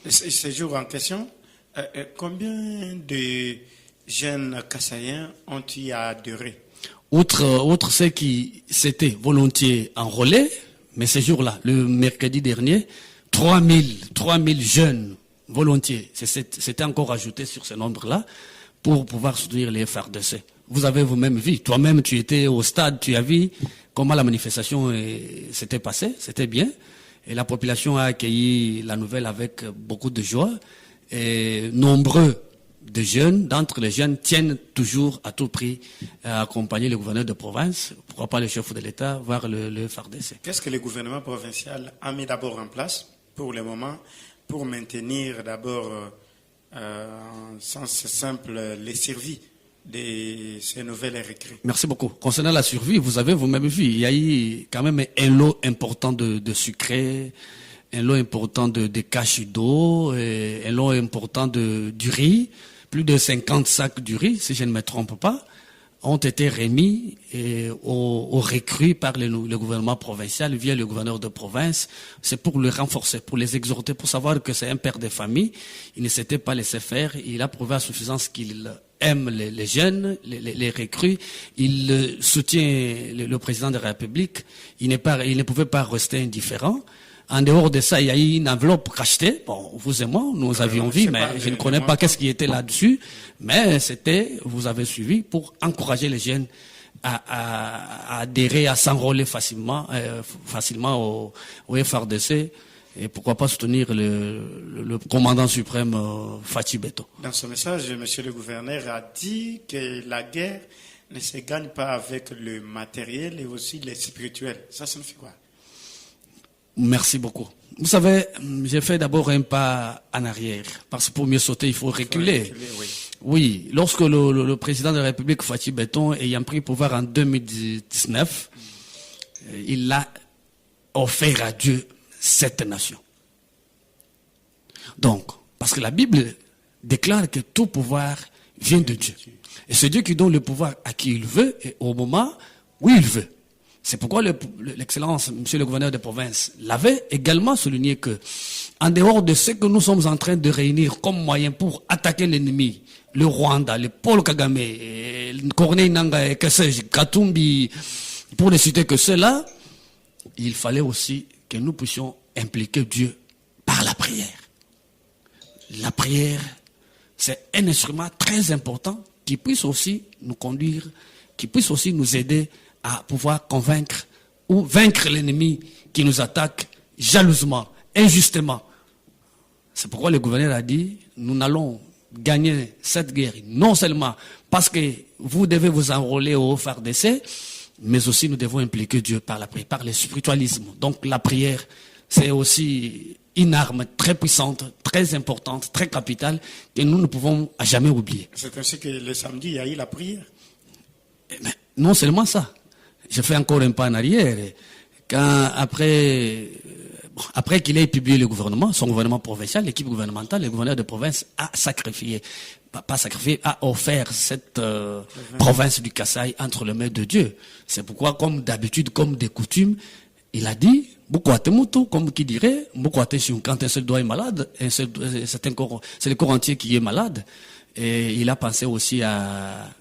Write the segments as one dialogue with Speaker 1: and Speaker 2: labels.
Speaker 1: Ce jour en question, combien de jeunes Kassaïens ont-ils adhéré?
Speaker 2: Outre ceux qui s'étaient volontiers enrôlés, mais ce jour-là, le mercredi dernier, 3000 jeunes volontiers s'étaient encore ajoutés sur ce nombre-là pour pouvoir soutenir les FARDC. Vous avez vous-même vu, toi-même tu étais au stade, tu as vu comment la manifestation s'était passée, c'était bien. Et la population a accueilli la nouvelle avec beaucoup de joie. Et nombreux de jeunes, d'entre les jeunes, tiennent toujours à tout prix à accompagner le gouverneur de province, pourquoi pas le chef de l'État, voire le FARDC.
Speaker 1: Qu'est-ce que le gouvernement provincial a mis d'abord en place pour le moment, pour maintenir d'abord, en sens simple, les survies de ces nouvelles recrues?
Speaker 2: Merci beaucoup. Concernant la survie, vous avez vous-même vu, il y a eu quand même un lot important de sucré, un lot important de caches d'eau, un lot important du riz. Plus de 50 sacs du riz, si je ne me trompe pas, ont été remis aux recrues par le gouvernement provincial via le gouverneur de province. C'est pour le renforcer, pour les exhorter, pour savoir que c'est un père de famille. Il ne s'était pas laissé faire. Il a prouvé à suffisance qu'il aime les jeunes, les recrues. Il soutient le président de la République. Il ne pouvait pas rester indifférent. En dehors de ça, il y a eu une enveloppe cachetée. Bon, vous et moi, nous avions vu, mais je ne connais pas qu'est-ce qui était là-dessus. Mais c'était, vous avez suivi, pour encourager les jeunes à adhérer, à s'enrôler facilement au FARDC. Et pourquoi pas soutenir le commandant suprême Fathi Beto.
Speaker 1: Dans ce message, monsieur le gouverneur a dit que la guerre ne se gagne pas avec le matériel et aussi le spirituel. Ça signifie quoi?
Speaker 2: Merci beaucoup. Vous savez, j'ai fait d'abord un pas en arrière, parce que pour mieux sauter, il faut reculer. Oui, lorsque le président de la République, Fathi Beto, ayant pris pouvoir en 2019, il a offert à Dieu cette nation. Donc, parce que la Bible déclare que tout pouvoir vient de Dieu. Et c'est Dieu qui donne le pouvoir à qui il veut et au moment où il veut. C'est pourquoi l'excellence, monsieur le gouverneur de province, l'avait également souligné que, en dehors de ce que nous sommes en train de réunir comme moyen pour attaquer l'ennemi, le Rwanda, le Paul Kagame, Corneille Nangaa, que sais-je, Katumbi, pour ne citer que cela, il fallait aussi que nous puissions impliquer Dieu par la prière. La prière, c'est un instrument très important qui puisse aussi nous conduire, qui puisse aussi nous aider à pouvoir convaincre ou vaincre l'ennemi qui nous attaque jalousement, injustement. C'est pourquoi le gouverneur a dit, nous n'allons gagner cette guerre, non seulement parce que vous devez vous enrôler au FARDC, mais aussi nous devons impliquer Dieu par la prière, par le spiritualisme. Donc la prière, c'est aussi une arme très puissante, très importante, très capitale, que nous ne pouvons jamais oublier.
Speaker 1: C'est ainsi que le samedi, il y a eu la prière.
Speaker 2: Mais non seulement ça. Je fais encore un pas en arrière. Quand après qu'il ait publié le gouvernement, son gouvernement provincial, l'équipe gouvernementale, le gouverneur de province a sacrifié, a offert cette province du Kasaï entre les mains de Dieu. C'est pourquoi, comme d'habitude, comme de coutume, il a dit, comme qui dirait, quand un seul doigt est malade, c'est le corps entier qui est malade. Et il a pensé aussi à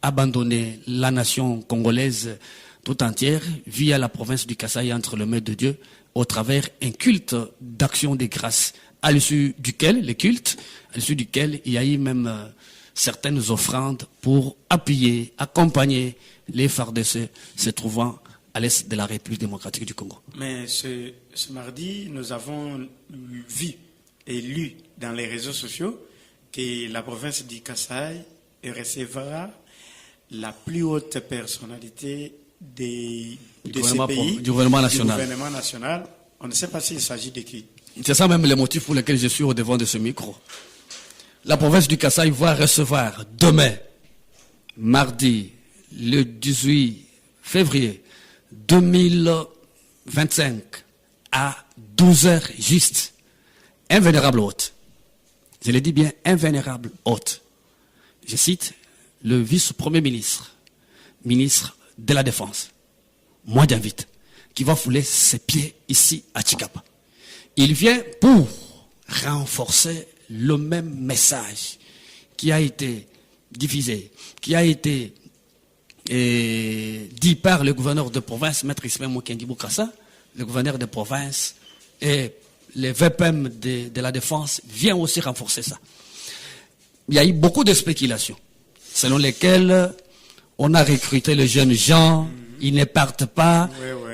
Speaker 2: abandonner la nation congolaise tout entière via la province du Kasaï entre les mains de Dieu au travers un culte d'action de grâce à l'issue duquel il y a eu même certaines offrandes pour appuyer, accompagner les FARDC se trouvant à l'est de la République démocratique du Congo.
Speaker 1: Mais ce mardi, nous avons vu et lu dans les réseaux sociaux que la province du Kasaï recevra la plus haute personnalité de ce pays,
Speaker 2: du gouvernement
Speaker 1: national. On ne sait pas s'il s'agit de qui.
Speaker 2: C'est ça même le motif pour lequel je suis au devant de ce micro. La province du Kasaï va recevoir demain, mardi, le 18 février 2025, à 12h juste, un vénérable hôte. Je le dis bien, un vénérable hôte. Je cite le vice-premier ministre, ministre de la Défense, moi j'invite, qui va fouler ses pieds ici à Tshikapa. Il vient pour renforcer le même message qui a été diffusé, qui a été dit par le gouverneur de province, Maître Ismaël Mukendi Boukassa, le gouverneur de province, et le VPM de la défense vient aussi renforcer ça. Il y a eu beaucoup de spéculations, selon lesquelles on a recruté les jeunes gens, ils ne partent pas,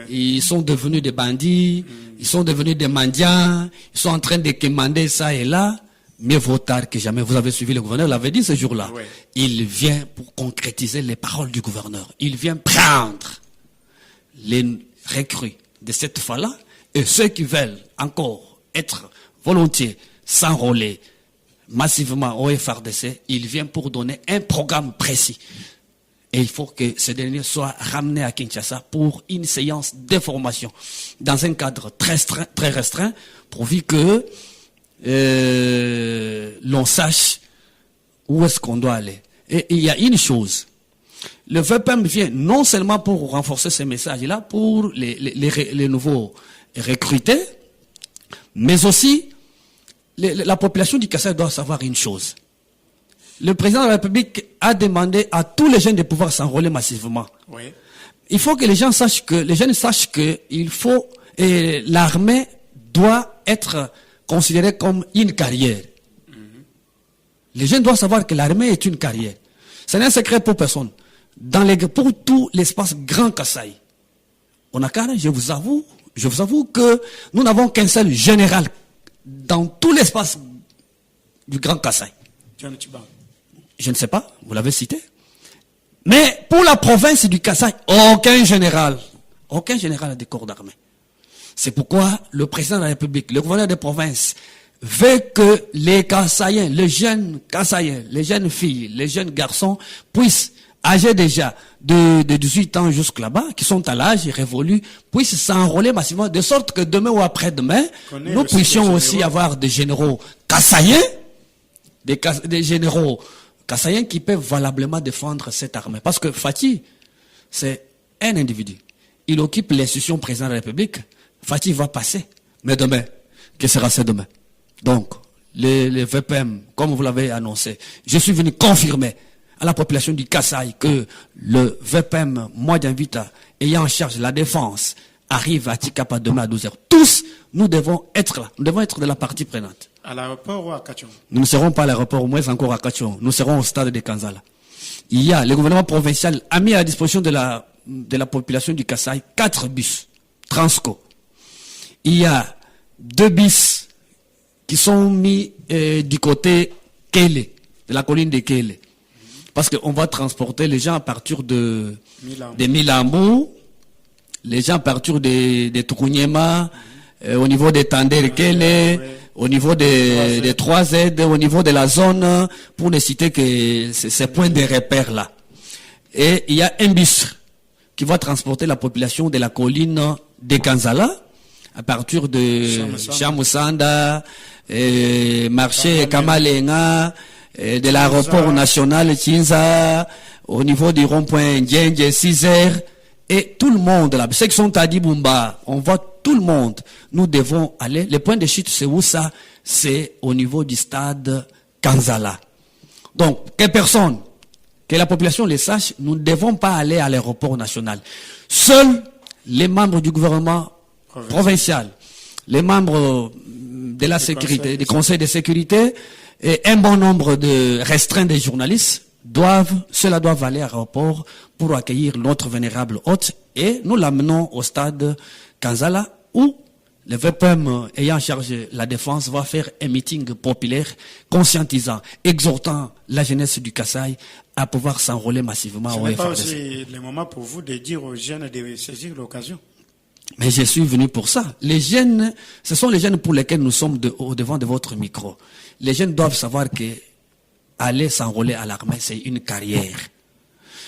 Speaker 2: ils sont devenus des bandits, ils sont devenus des mendiants, ils sont en train de commander ça et là. Mieux vaut tard que jamais. Vous avez suivi, le gouverneur l'avait dit ce jour-là. Oui. Il vient pour concrétiser les paroles du gouverneur. Il vient prendre les recrues de cette fois-là et ceux qui veulent encore être volontiers, s'enrôler massivement au FRDC, il vient pour donner un programme précis. Et il faut que ce dernier soit ramené à Kinshasa pour une séance de formation dans un cadre très restreint, pourvu que l'on sache où est-ce qu'on doit aller. Et il y a une chose, le VPM vient non seulement pour renforcer ces messages-là, pour les nouveaux recrutés, mais aussi la population du Kassai doit savoir une chose. Le président de la République a demandé à tous les jeunes de pouvoir s'enrôler massivement. Oui. Il faut que les jeunes sachent que il faut, et l'armée doit être considérée comme une carrière. Les jeunes doivent savoir que l'armée est une carrière. Ce n'est un secret pour personne. Pour tout l'espace Grand Kassai, on a carré, je vous avoue que nous n'avons qu'un seul général dans tout l'espace du Grand Kassai. Je ne sais pas, vous l'avez cité. Mais pour la province du Kassai, aucun général de corps d'armée. C'est pourquoi le président de la République, le gouverneur de province, veut que les Kassaïens, les jeunes Kassaïens, les jeunes filles, les jeunes garçons puissent, âgés déjà de 18 ans jusque là-bas, qui sont à l'âge révolu, puissent s'enrôler massivement, de sorte que demain ou après-demain, nous puissions aussi avoir des généraux Kassaïens, des généraux Kassaïens qui peuvent valablement défendre cette armée. Parce que Fati, c'est un individu. Il occupe l'institution président de la République. Fati va passer. Mais demain, que sera-ce demain? Donc, les VPM, comme vous l'avez annoncé, je suis venu confirmer à la population du Kassai que le VPM, moi d'Invita, ayant en charge la défense, arrive à Tikapa demain à 12h. Tous, nous devons être là. Nous devons être de la partie prenante.
Speaker 1: À l'aéroport ou à Kachon?
Speaker 2: Nous ne serons pas à l'aéroport, au moins encore à Kachon. Nous serons au stade de Kanzala. Le gouvernement provincial a mis à disposition de la population du Kassai 4 bus Transco. Il y a 2 bus qui sont mis du côté Kele, de la colline de Kele. Parce qu'on va transporter les gens à partir de Milambo, les gens à partir de Tukunyema, au niveau des Tander Kele, au niveau des 3Z, au niveau de la zone, pour ne citer que ces points de repère là. Et il y a un bus qui va transporter la population de la colline de Kanzala, à partir de Chamoussanda, marché Kamalenga, de l'aéroport national Kinza, au niveau du rond-point Ndienge, 6h, et tout le monde là, ceux qui sont à Dibumba, on voit tout le monde. Nous devons aller, le point de chute c'est où ça? C'est au niveau du stade Kanzala. Donc, que la population le sache, nous ne devons pas aller à l'aéroport national. Seuls les membres du gouvernement provincial, les membres de la sécurité, du conseil de sécurité, et un bon nombre de restreints des journalistes doivent aller à l'aéroport pour accueillir notre vénérable hôte et nous l'amenons au stade Kanzala où le VPM ayant chargé la défense va faire un meeting populaire conscientisant, exhortant la jeunesse du Kassai à pouvoir s'enrôler massivement au FRDC. Ce n'est
Speaker 1: pas aussi le moment pour vous de dire aux jeunes de saisir l'occasion?
Speaker 2: Mais je suis venu pour ça. Les jeunes, ce sont les jeunes pour lesquels nous sommes au devant de votre micro. Les jeunes doivent savoir que aller s'enrôler à l'armée, c'est une carrière.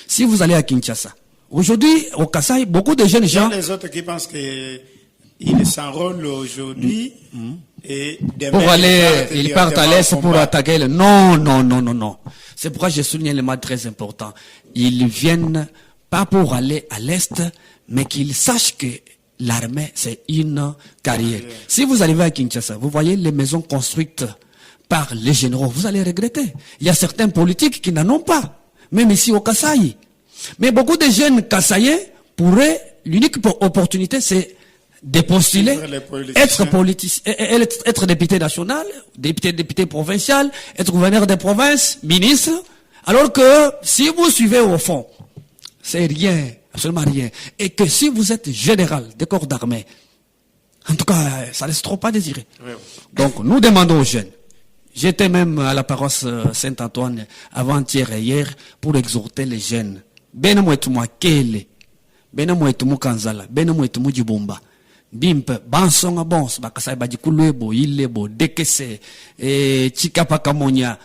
Speaker 2: Si vous allez à Kinshasa, aujourd'hui, au Kassai, beaucoup de jeunes gens...
Speaker 1: Il y a les autres qui pensent qu'ils s'enrôlent aujourd'hui et demain...
Speaker 2: Pour aller, ils partent à l'Est pour attaquer le... Non. C'est pourquoi je souligne un élément très important. Ils viennent pas pour aller à l'Est, mais qu'ils sachent que l'armée, c'est une carrière. Si vous arrivez à Kinshasa, vous voyez les maisons construites par les généraux, vous allez regretter. Il y a certains politiques qui n'en ont pas, même ici au Kasaï. Mais beaucoup de jeunes Kasaïens pourraient, l'unique opportunité, c'est de postuler, être député national, député provincial, être gouverneur des provinces, ministre. Alors que si vous suivez au fond, c'est rien, absolument rien. Et que si vous êtes général des corps d'armée, en tout cas, ça laisse trop à désirer. Donc, nous demandons aux jeunes. J'étais même à la paroisse Saint-Antoine avant-hier et hier pour exhorter les jeunes. Benamo etumu Kele, benamo etumu Kanzala, benamo etumu Djibomba. Bimpe, bansonga bons, bakasai bajikuluebo, ilebo, dekese, chikapa kamonia,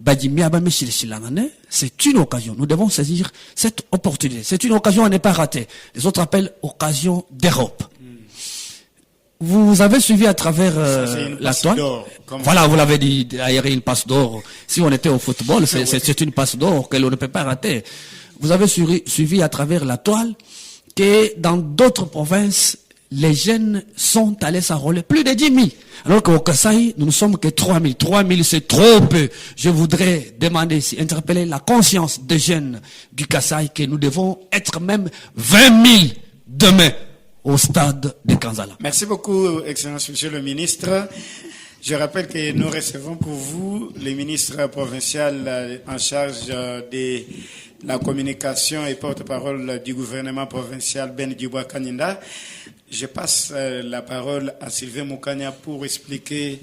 Speaker 2: bajimia bameshilishilangane. C'est une occasion. Nous devons saisir cette opportunité. C'est une occasion à ne pas rater. Les autres appellent occasion d'Europe. Vous avez suivi à travers la toile. Voilà, vous l'avez dit, aérer une passe d'or. Si on était au football, c'est une passe d'or que l'on ne peut pas rater. Vous avez suivi à travers la toile que dans d'autres provinces, les jeunes sont allés s'enrôler. Plus de 10 000. Alors qu'au Kasaï, nous ne sommes que 3 000. 3 000, c'est trop peu. Je voudrais demander ici, interpeller la conscience des jeunes du Kasaï que nous devons être même 20 000 demain au stade de Kanzala.
Speaker 1: Merci beaucoup, Excellence Monsieur le Ministre. Je rappelle que nous recevons pour vous le ministre provincial en charge de la communication et porte-parole du gouvernement provincial Ben Dubois Kaninda. Je passe la parole à Sylvain Moukania pour expliquer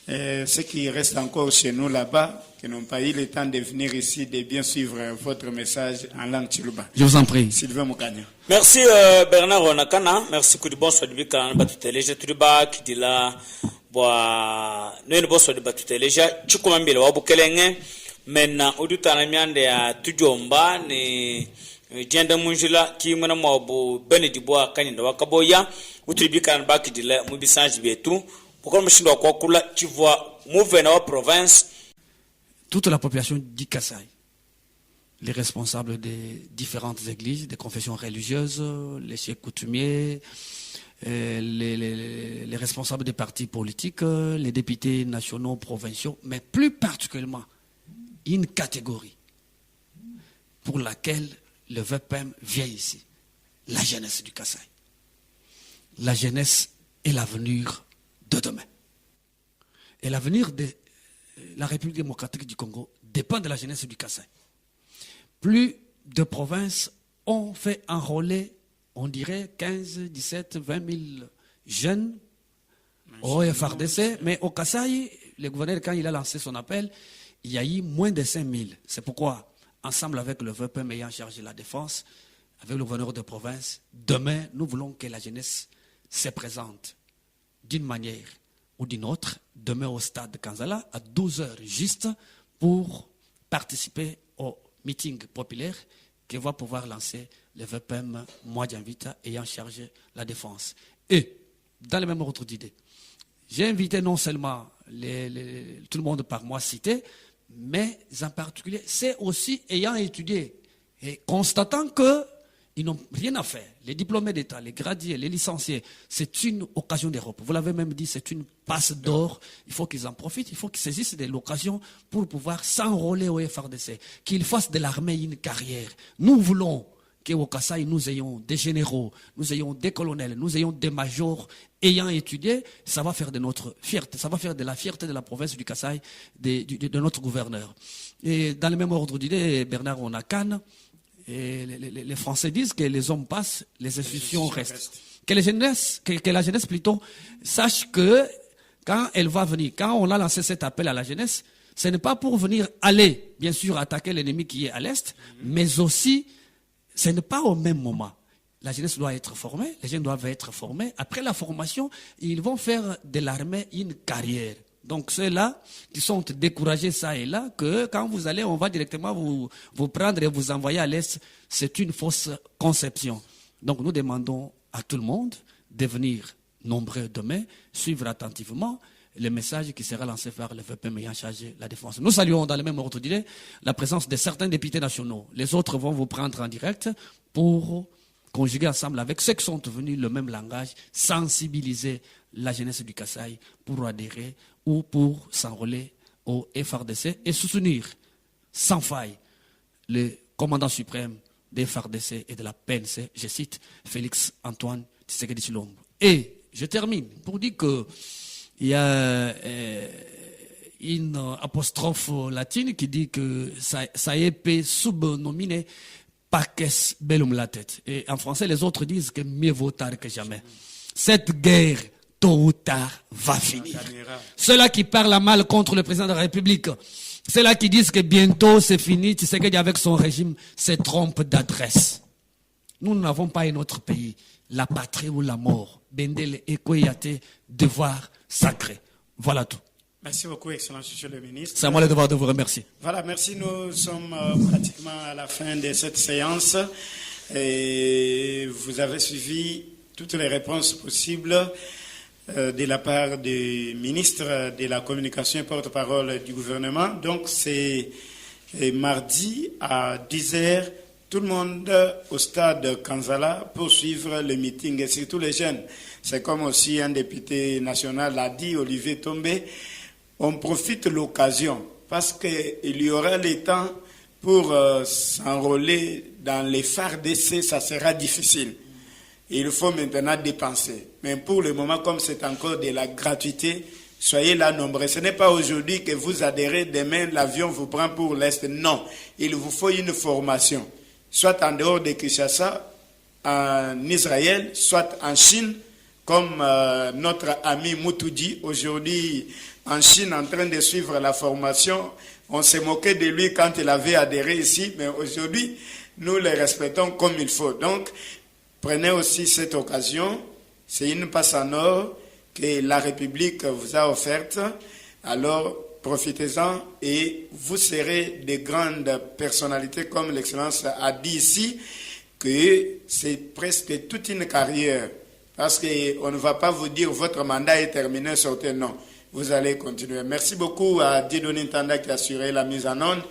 Speaker 1: ce qui reste encore chez nous là-bas, qui n'ont pas eu le temps de venir ici, de bien suivre votre message en langue Chiluba.
Speaker 2: Je vous en prie.
Speaker 1: Sylvain Moukania.
Speaker 3: Merci Bernard Onakana, merci Koudibon Swadibika, Batuteleja, Tudiba, Kidila, Boa, Nenbo Swadibatueleja, Chukumambila, Wabukelenge, Mena, Udutanamiande, Tujomba, ni Jenda Munjila, Kimana Mabu, Benediboa, Kaninda Wakaboya, Utribika and Bakidila, Mubisanj Betu, pourquoi Machine Wakula, tu vois, move dans la province.
Speaker 2: Toute la population du Kasaï, les responsables des différentes églises, des confessions religieuses, les chefs coutumiers, les responsables des partis politiques, les députés nationaux, provinciaux, mais plus particulièrement une catégorie pour laquelle le VPM vient ici, la jeunesse du Kasaï. La jeunesse est l'avenir de demain. Et l'avenir de la République démocratique du Congo dépend de la jeunesse du Kasaï. Plus de provinces ont fait enrôler, on dirait 15, 17, 20 000 jeunes au FRDC, mais au Kasaï, le gouverneur, quand il a lancé son appel, il y a eu moins de 5 000. C'est pourquoi, ensemble avec le VPM ayant chargé la défense, avec le gouverneur de province, demain, nous voulons que la jeunesse se présente d'une manière ou d'une autre, demain au stade de Kanzala, à 12 heures juste, pour participer au meeting populaire qui va pouvoir lancer le VPM Mwadjanvita ayant chargé la défense. Et, dans le même ordre d'idée, j'ai invité non seulement tout le monde par moi cité, mais en particulier, c'est aussi ayant étudié et constatant qu'ils n'ont rien à faire. Les diplômés d'État, les gradiés, les licenciés, c'est une occasion d'Europe. Vous l'avez même dit, c'est une passe d'or. Il faut qu'ils en profitent, il faut qu'ils saisissent de l'occasion pour pouvoir s'enrôler au FRDC, qu'ils fassent de l'armée une carrière. Nous voulons qu'au Kasaï, nous ayons des généraux, nous ayons des colonels, nous ayons des majors ayant étudié. Ça va faire de notre fierté, ça va faire de la fierté de la province du Kasaï, de notre gouverneur. Et dans le même ordre d'idée, Bernard Onakane, et les Français disent que les hommes passent, les institutions restent. Que la jeunesse plutôt sache que quand elle va venir, quand on a lancé cet appel à la jeunesse, ce n'est pas pour venir aller, bien sûr, attaquer l'ennemi qui est à l'Est, mais aussi, ce n'est pas au même moment. La jeunesse doit être formée, les jeunes doivent être formés. Après la formation, ils vont faire de l'armée une carrière. Donc ceux-là qui sont découragés ça et là, que quand vous allez, on va directement vous prendre et vous envoyer à l'Est, c'est une fausse conception. Donc nous demandons à tout le monde de venir nombreux demain, suivre attentivement le message qui sera lancé par le VPM ayant chargé la défense. Nous saluons dans le même ordre d'idée la présence de certains députés nationaux. Les autres vont vous prendre en direct pour conjuguer ensemble avec ceux qui sont devenus le même langage, sensibiliser la jeunesse du Kasaï pour adhérer ou pour s'enrôler au FARDC et soutenir sans faille le commandant suprême des FARDC et de la PNC, je cite Félix Antoine Tshisekedi Tshilombo. Et je termine pour dire que il y a une apostrophe latine qui dit que ça est subnominé paces bellum la tête. Et en français, les autres disent que mieux vaut tard que jamais. Cette guerre, tôt ou tard, va finir. Ceux-là qui parlent mal contre le président de la République, ceux-là qui disent que bientôt c'est fini, Tshisekedi avec son régime se trompe d'adresse. Nous n'avons pas un autre pays, la patrie ou la mort. Bendele Ekoyate, devoir sacré. Voilà tout.
Speaker 1: Merci beaucoup, Excellence Monsieur le Ministre.
Speaker 2: C'est à moi le devoir de vous remercier.
Speaker 1: Voilà, merci. Nous sommes pratiquement à la fin de cette séance. Et vous avez suivi toutes les réponses possibles de la part du ministre de la Communication et porte-parole du gouvernement. Donc, c'est mardi à 10h, tout le monde au stade Kanzala pour suivre le meeting, et surtout les jeunes. C'est comme aussi un député national l'a dit, Olivier Tombé. On profite de l'occasion parce qu'il y aura le temps pour s'enrôler dans les FARDC, ça sera difficile. Il faut maintenant dépenser. Mais pour le moment, comme c'est encore de la gratuité, soyez là nombreux. Ce n'est pas aujourd'hui que vous adhérez, demain l'avion vous prend pour l'Est. Non, il vous faut une formation. Soit en dehors de Kinshasa, en Israël, soit en Chine, comme notre ami Moutoudi, aujourd'hui en Chine, en train de suivre la formation. On s'est moqué de lui quand il avait adhéré ici, mais aujourd'hui, nous les respectons comme il faut. Donc, prenez aussi cette occasion. C'est une passe en or que la République vous a offerte. Alors, profitez-en et vous serez de grandes personnalités, comme l'Excellence a dit ici, que c'est presque toute une carrière. Parce qu'on ne va pas vous dire votre mandat est terminé, sortez, non. Vous allez continuer. Merci beaucoup à Dieudonné Ntanda qui a assuré la mise en onde.